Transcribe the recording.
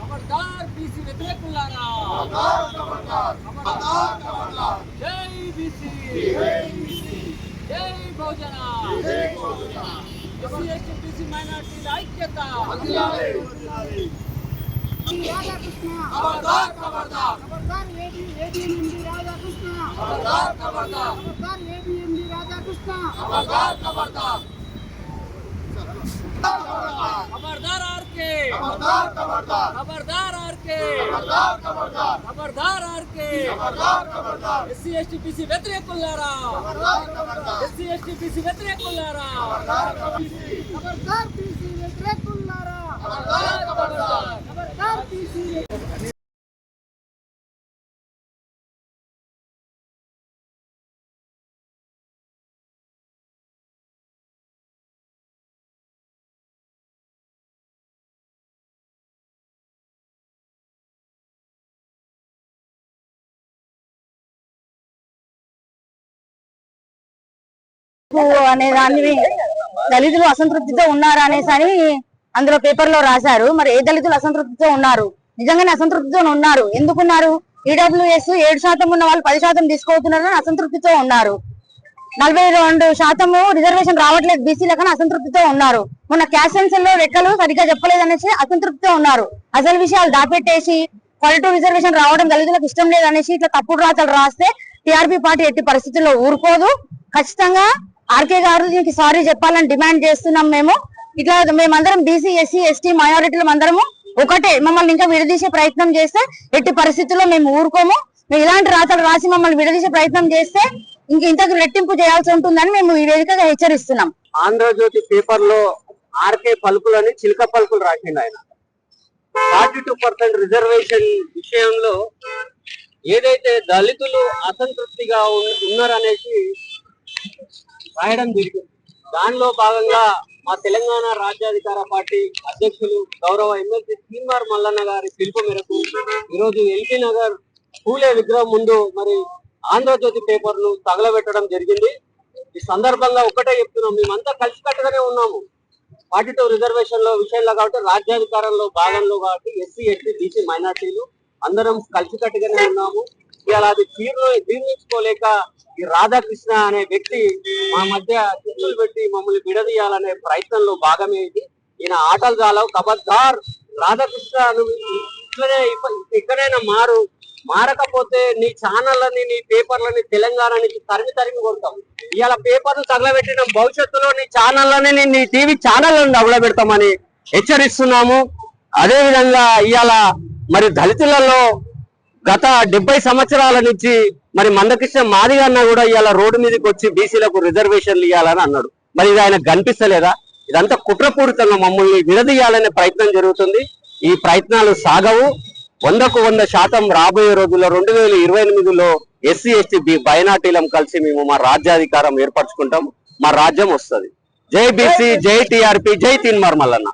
खबरदार बीसी व्यतिरेकुलारा जय बीसी जय बहुजना एससी एसटी बीसी మైనారిటీల ఐక్యత రాధాకృష్ణ खबरदार खबरदार खबरदार ఏబిఎండి రాధాకృష్ణ खबरदार खबरदार खबरदार ఏబిఎండి రాధాకృష్ణ खबरदार खबरदार खबरदार आरके खबरदार खबरदार खबरदार आरके खबरदार खबरदार खबरदार आरके खबरदार खबरदार एससी एसटी बीसी व्यतिरेकुलारा खबरदार खबरदार एससी एसटी बीसी व्यतिरेकुलारा खबरदार బీసీ వ్యతిరేకులారా खबरदार खबरदार खबरदार బీసీ అనే దాన్ని దళితులు అసంతృప్తితో ఉన్నారు అనేసి అని అందులో పేపర్ లో రాశారు. మరి ఏ దళితులు అసంతృప్తితో ఉన్నారు? నిజంగానే అసంతృప్తితో ఉన్నారు. ఎందుకున్నారు? ఈడబ్ల్యూఎస్ 7% ఉన్న వాళ్ళు 10% తీసుకోతున్నారని అసంతృప్తితో ఉన్నారు. 42% రిజర్వేషన్ రావట్లేదు బీసీలకని అసంతృప్తితో ఉన్నారు. మొన్న క్యాస్ట్ సెన్సర్ లో లెక్కలు సరిగ్గా చెప్పలేదనేసి అసంతృప్తితో ఉన్నారు. అసలు విషయాలు దాపెట్టేసి క్వాలిటీ రిజర్వేషన్ రావడం దళితులకు ఇష్టం లేదనేసి ఇట్లా తప్పుడు రాతలు రాస్తే టీఆర్పీ పార్టీ ఎట్టి పరిస్థితుల్లో ఊరుకోదు. ఖచ్చితంగా ఆర్కే గారు దీనికి సారీ చెప్పాలని డిమాండ్ చేస్తున్నాం. మేము ఇట్లా మేమందరం బీసీ ఎస్సీ ఎస్టీ మైనారిటీలు అందరము ఒకటే. మమ్మల్ని ఇంకా విడదీసే ప్రయత్నం చేస్తే ఎట్టి పరిస్థితుల్లో మేము ఊరుకోము. మేము ఇలాంటి రాతలు రాసి మమ్మల్ని విడదీసే ప్రయత్నం చేస్తే ఇంతకు రెట్టింపు చేయాల్సి ఉంటుందని మేము ఈ వేదికగా హెచ్చరిస్తున్నాం. ఆంధ్రజ్యోతి పేపర్ లో ఆర్కే పలుకులని చిలక పలుకులు రాసిండు ఆయన. 42% రిజర్వేషన్ విషయంలో ఏదైతే దళితులు అసంతృప్తిగా ఉన్నారనేసి రాయడం జరిగింది. దానిలో భాగంగా మా తెలంగాణ రాజ్యాధికార పార్టీ అధ్యక్షులు గౌరవ ఎమ్మెల్సీ శ్రీనివార్ మల్లన్న గారి పిలుపు మేరకు ఈరోజు ఎల్బీ నగర్ పూలే విగ్రహం ముందు మరి ఆంధ్రజ్యోతి పేపర్ ను తగలబెట్టడం జరిగింది. ఈ సందర్భంగా ఒకటే చెప్తున్నాం, మేమంతా కలిసికట్టుగానే ఉన్నాము. 42 రిజర్వేషన్ లో విషయంలో కాబట్టి రాజ్యాధికారంలో భాగంలో కాబట్టి ఎస్సీ ఎస్టీ బీసీ మైనార్టీలు అందరం కలిసికట్టుగానే ఉన్నాము. ఇవాళ అది జీర్ణించుకోలేక ఈ రాధాకృష్ణ అనే వ్యక్తి మా మధ్య చిక్కులు పెట్టి మమ్మల్ని విడదీయాలనే ప్రయత్నంలో భాగమే ఇది. ఈయన ఆటలు చాలవు. ఖబర్దార్ రాధాకృష్ణ ఇట్లనే ఎక్కడైనా మారకపోతే నీ ఛానళ్ళని నీ పేపర్లని తెలంగాణ నుంచి తరిమి కొడతాం. ఇవాళ పేపర్లు తగలబెట్టిన భవిష్యత్తులో నీ ఛానళ్ళని నీ టీవీ ఛానళ్ళని తగలబెడతామని హెచ్చరిస్తున్నాము. అదే విధంగా ఇవాళ మరి దళితులలో గత 70 సంవత్సరాల నుంచి మరి మందకృష్ణ మాదిగ అన్న కూడా ఇవాళ రోడ్డు మీదకి వచ్చి బీసీలకు రిజర్వేషన్లు ఇవ్వాలని అన్నాడు. మరి ఇది ఆయన కనిపిస్తలేదా? ఇదంతా కుట్రపూరితంగా మమ్మల్ని విడదీయాలనే ప్రయత్నం జరుగుతుంది. ఈ ప్రయత్నాలు సాగవు. 100% రాబోయే రోజుల్లో 2028లో ఎస్సీ ఎస్టీ మైనార్టీలం కలిసి మేము మా రాజ్యాధికారం ఏర్పరచుకుంటాం. మా రాజ్యం వస్తుంది. జై బీసీ, జై టీఆర్పీ, జై తీన్మార్ మల్లన్న.